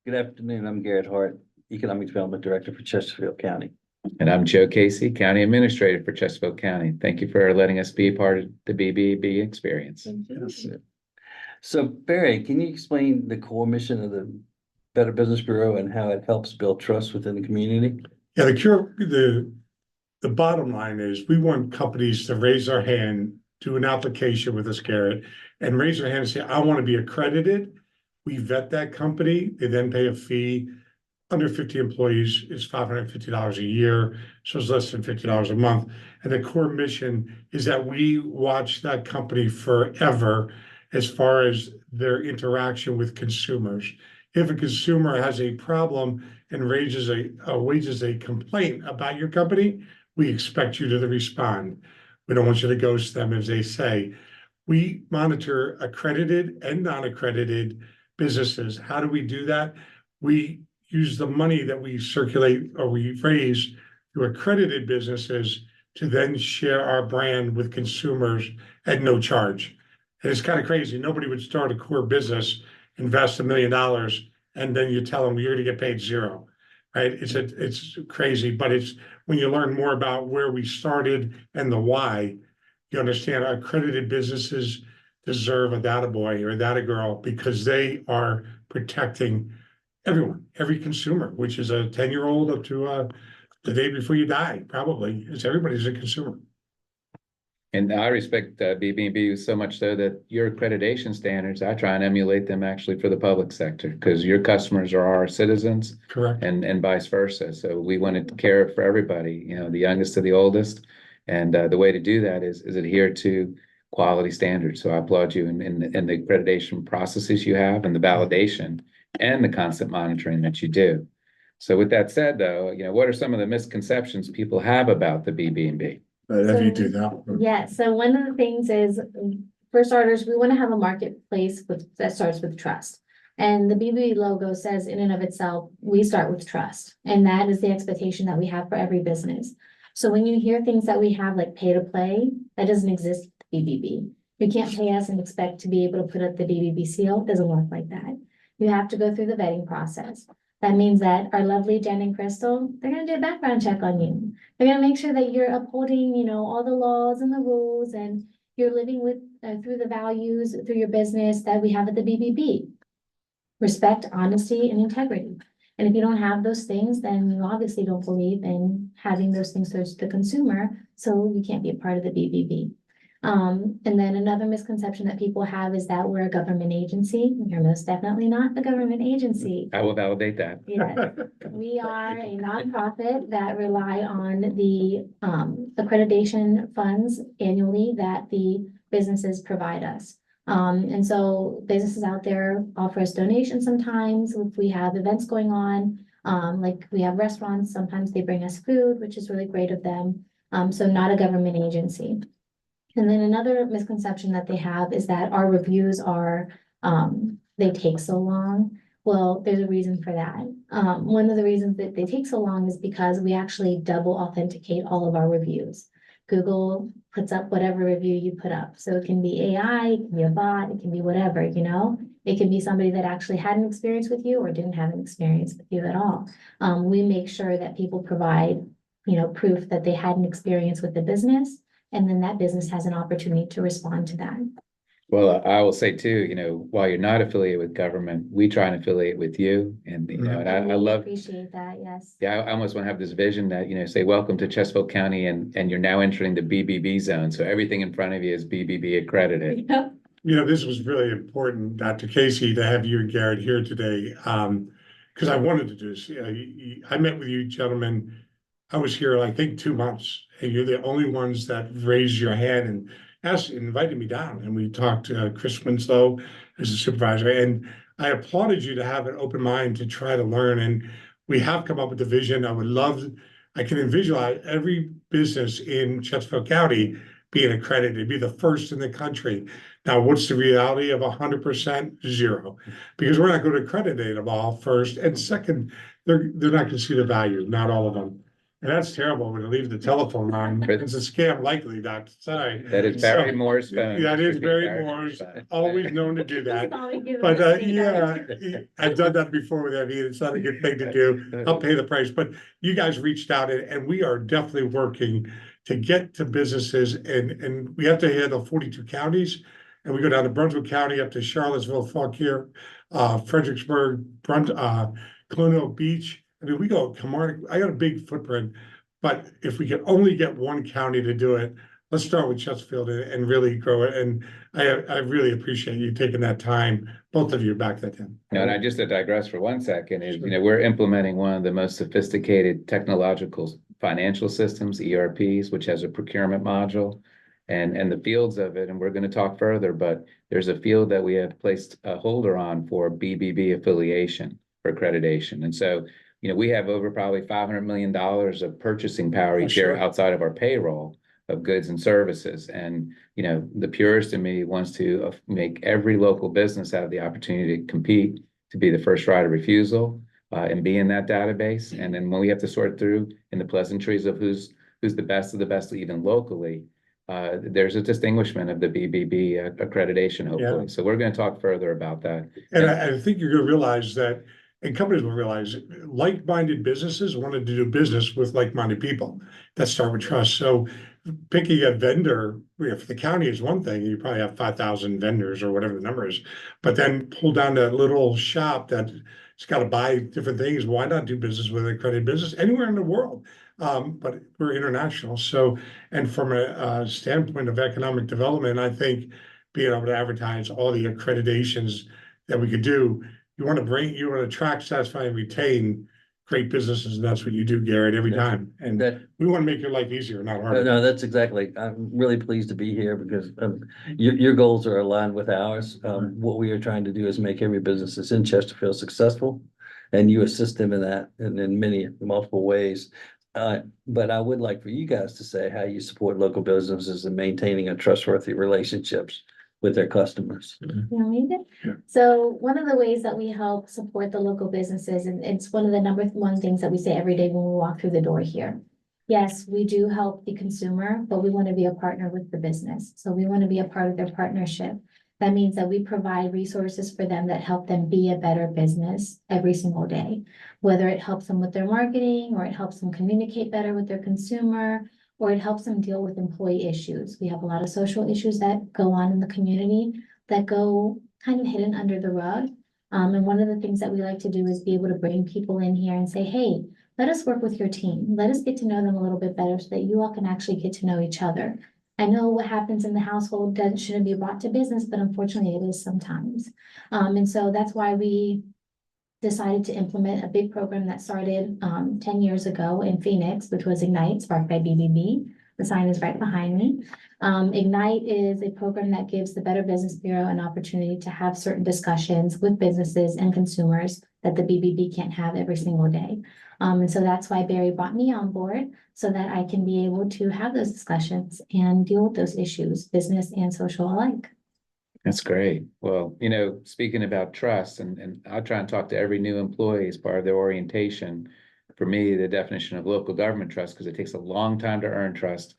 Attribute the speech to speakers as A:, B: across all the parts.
A: Good afternoon. I'm Garrett Hart, Economic Development Director for Chesterfield County.
B: And I'm Joe Casey, County Administrator for Chesterfield County. Thank you for letting us be a part of the BBB experience.
A: Yes. So Barry, can you explain the core mission of the Better Business Bureau and how it helps build trust within the community?
C: Yeah, the bottom line is we want companies to raise their hand, do an application with us, Garrett, and raise their hand and say, I want to be accredited. We vet that company. They then pay a fee. Under 50 employees is $550 a year, so it's less than $50 a month. And the core mission is that we watch that company forever as far as their interaction with consumers. If a consumer has a problem and wages a complaint about your company, we expect you to respond. We don't want you to ghost them, as they say. We monitor accredited and non-accredited businesses. How do we do that? We use the money that we circulate or we raise through accredited businesses to then share our brand with consumers at no charge. And it's kind of crazy. Nobody would start a core business, invest $1 million, and then you tell them you're going to get paid zero, right? It's crazy, but it's when you learn more about where we started and the why, you understand accredited businesses deserve a data boy or a data girl because they are protecting everyone, every consumer, which is a 10-year-old up to the day before you die, probably. It's everybody's a consumer.
B: And I respect BBB so much so that your accreditation standards, I try and emulate them actually for the public sector because your customers are our citizens.
C: Correct.
B: And vice versa. So we want to care for everybody, the youngest to the oldest. And the way to do that is adhere to quality standards. So I applaud you in the accreditation processes you have and the validation and the constant monitoring that you do. So with that said, though, what are some of the misconceptions people have about the BB&B?
C: If you do that.
D: Yeah, so one of the things is, for starters, we want to have a marketplace that starts with trust. And the BB logo says in and of itself, we start with trust. And that is the expectation that we have for every business. So when you hear things that we have like pay to play, that doesn't exist with BBB. You can't pay us and expect to be able to put up the BBB seal. It doesn't work like that. You have to go through the vetting process. That means that our lovely Jen and Crystal, they're going to do a background check on you. They're going to make sure that you're upholding, all the laws and the rules, and you're living with through the values through your business that we have at the BBB. Respect, honesty, and integrity. And if you don't have those things, then you obviously don't believe in having those things towards the consumer, so you can't be a part of the BBB. And then another misconception that people have is that we're a government agency. You're most definitely not a government agency.
B: I will validate that.
D: Yeah, we are a nonprofit that rely on the accreditation funds annually that the businesses provide us. And so businesses out there offer us donations sometimes if we have events going on. Like we have restaurants, sometimes they bring us food, which is really great of them. So not a government agency. And then another misconception that they have is that our reviews are, they take so long. Well, there's a reason for that. One of the reasons that they take so long is because we actually double authenticate all of our reviews. Google puts up whatever review you put up. So it can be AI, it can be a bot, it can be whatever, it can be somebody that actually had an experience with you or didn't have an experience with you at all. We make sure that people provide, proof that they had an experience with the business. And then that business has an opportunity to respond to that.
B: Well, I will say too, while you're not affiliated with government, we try and affiliate with you. And, and I love.
D: Appreciate that, yes.
B: Yeah, I almost want to have this vision that, say, welcome to Chesterfield County and you're now entering the BBB zone. So everything in front of you is BBB accredited.
D: Yep.
C: This was really important, Dr. Casey, to have you and Garrett here today. Because I wanted to do this. I met with you gentlemen. I was here, I think, 2 months, and you're the only ones that raised your hand and invited me down. And we talked to Chris Winslow as a supervisor, and I applauded you to have an open mind to try to learn. And we have come up with the vision. I can visualize every business in Chesterfield County being accredited, be the first in the country. Now, what's the reality of 100%? Zero, because we're not going to accreditate them all first. And second, they're not going to see the value, not all of them. And that's terrible when it leaves the telephone on. It's a scam likely, Doc. Sorry.
B: That is Barry Moore's phone.
C: Yeah, it is
B: Should be
C: Barry Moore's,
B: phone.
C: always known to do that.
D: Always give
C: But
D: us
C: yeah,
D: feedback.
C: I've done that before with Evi. It's not a good thing to do. I'll pay the price, but you guys reached out and we are definitely working to get to businesses and we have to handle 42 counties. And we go down to Brunswick County up to Charlottesville, Fauquier, Fredericksburg, Colonial Beach. I mean, we go, come on, I got a big footprint, but if we could only get one county to do it, let's start with Chesterfield and really grow it. And I really appreciate you taking that time, both of you back that time.
B: No, and I just to digress for 1 second is, we're implementing one of the most sophisticated technological financial systems, ERPs, which has a procurement module and the fields of it. And we're going to talk further, but there's a field that we have placed a holder on for BBB affiliation for accreditation. And so, we have over probably $500 million of purchasing power each year outside of our payroll of goods and services. And, the purist in me wants to make every local business have the opportunity to compete, to be the first right of refusal, and be in that database. And then when we have to sort through in the pleasantries of who's the best of the best, even locally, there's a distinguishment of the BBB accreditation, hopefully.
C: Yeah.
B: So we're going to talk further about that.
C: And I think you're gonna realize that, and companies will realize, like-minded businesses want to do business with like-minded people that start with trust. So picking a vendor, if the county is one thing, you probably have 5,000 vendors or whatever the number is. But then pull down that little shop that's got to buy different things. Why not do business with an accredited business anywhere in the world? But we're international. So, and from a standpoint of economic development, I think being able to advertise all the accreditations that we could do, you want to attract, satisfy, and retain great businesses, and that's what you do, Garrett, every time. And we want to make your life easier, not harder.
A: No, that's exactly, I'm really pleased to be here because your goals are aligned with ours. What we are trying to do is make every business that's in Chesterfield successful. And you assist them in that and in many multiple ways. But I would like for you guys to say how you support local businesses in maintaining a trustworthy relationships with their customers.
D: You want me to?
C: Yeah.
D: So one of the ways that we help support the local businesses, and it's one of the number one things that we say every day when we walk through the door here. Yes, we do help the consumer, but we want to be a partner with the business. So we want to be a part of their partnership. That means that we provide resources for them that help them be a better business every single day. Whether it helps them with their marketing, or it helps them communicate better with their consumer, or it helps them deal with employee issues. We have a lot of social issues that go on in the community that go kind of hidden under the rug. And one of the things that we like to do is be able to bring people in here and say, hey, let us work with your team. Let us get to know them a little bit better so that you all can actually get to know each other. I know what happens in the household shouldn't be brought to business, but unfortunately it is sometimes. And so that's why we decided to implement a big program that started 10 years ago in Phoenix, which was Ignite, sparked by BBB. The sign is right behind me. Ignite is a program that gives the Better Business Bureau an opportunity to have certain discussions with businesses and consumers that the BBB can't have every single day. And so that's why Barry brought me on board so that I can be able to have those discussions and deal with those issues, business and social alike.
B: That's great. Well, speaking about trust, and I'll try and talk to every new employee as part of their orientation. For me, the definition of local government trust, because it takes a long time to earn trust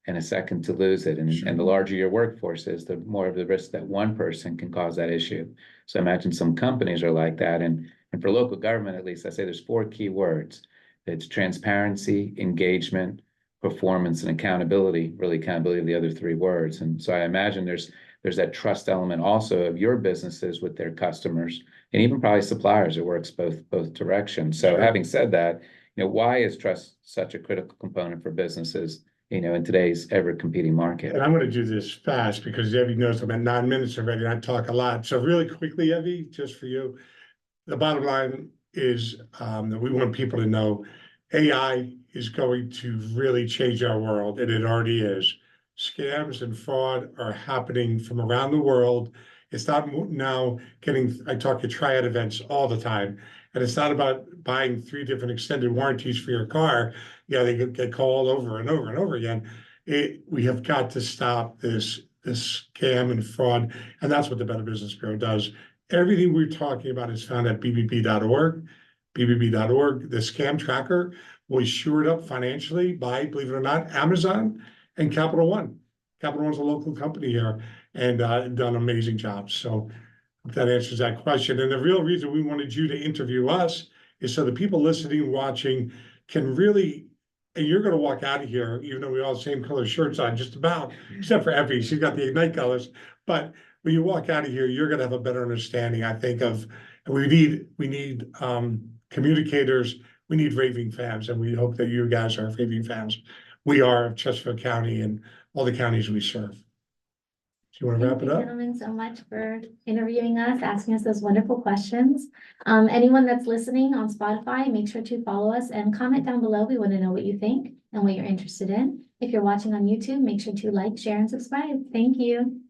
B: and a second to lose it. And the larger your workforce is, the more of the risk that one person can cause that issue. So I imagine some companies are like that. And for local government, at least, I say there's 4 key words. It's transparency, engagement, performance, and accountability, really accountability of the other 3 words. And so I imagine there's that trust element also of your businesses with their customers and even probably suppliers. It works both directions. So having said that, why is trust such a critical component for businesses, in today's ever competing market?
C: And I'm gonna do this fast because Evi knows I'm at 9 minutes already and I talk a lot. So really quickly, Evi, just for you, the bottom line is that we want people to know AI is going to really change our world, and it already is. Scams and fraud are happening from around the world. It's not now I talk at Triad events all the time, and it's not about buying 3 different extended warranties for your car. Yeah, they get called over and over and over again. We have got to stop this scam and fraud, and that's what the Better Business Bureau does. Everything we're talking about is found at bbb.org. BBB.org, the scam tracker. was shored up financially by, believe it or not, Amazon and Capital One. Capital One's a local company here and done amazing jobs. So hope that answers that question. And the real reason we wanted you to interview us is so the people listening, watching can really, and you're gonna walk out of here, even though we all have the same color shirts on, just about, except for Effie, she's got the Ignite colors. But when you walk out of here, you're gonna have a better understanding, I think, of, and we need communicators, we need raving fans, and we hope that you guys are raving fans. We are of Chesterfield County and all the counties we serve. Do you want to wrap
D: Thank
C: it
D: you,
C: up?
D: gentlemen, so much for interviewing us, asking us those wonderful questions. Anyone that's listening on Spotify, make sure to follow us and comment down below. We want to know what you think and what you're interested in. If you're watching on YouTube, make sure to like, share, and subscribe. Thank you.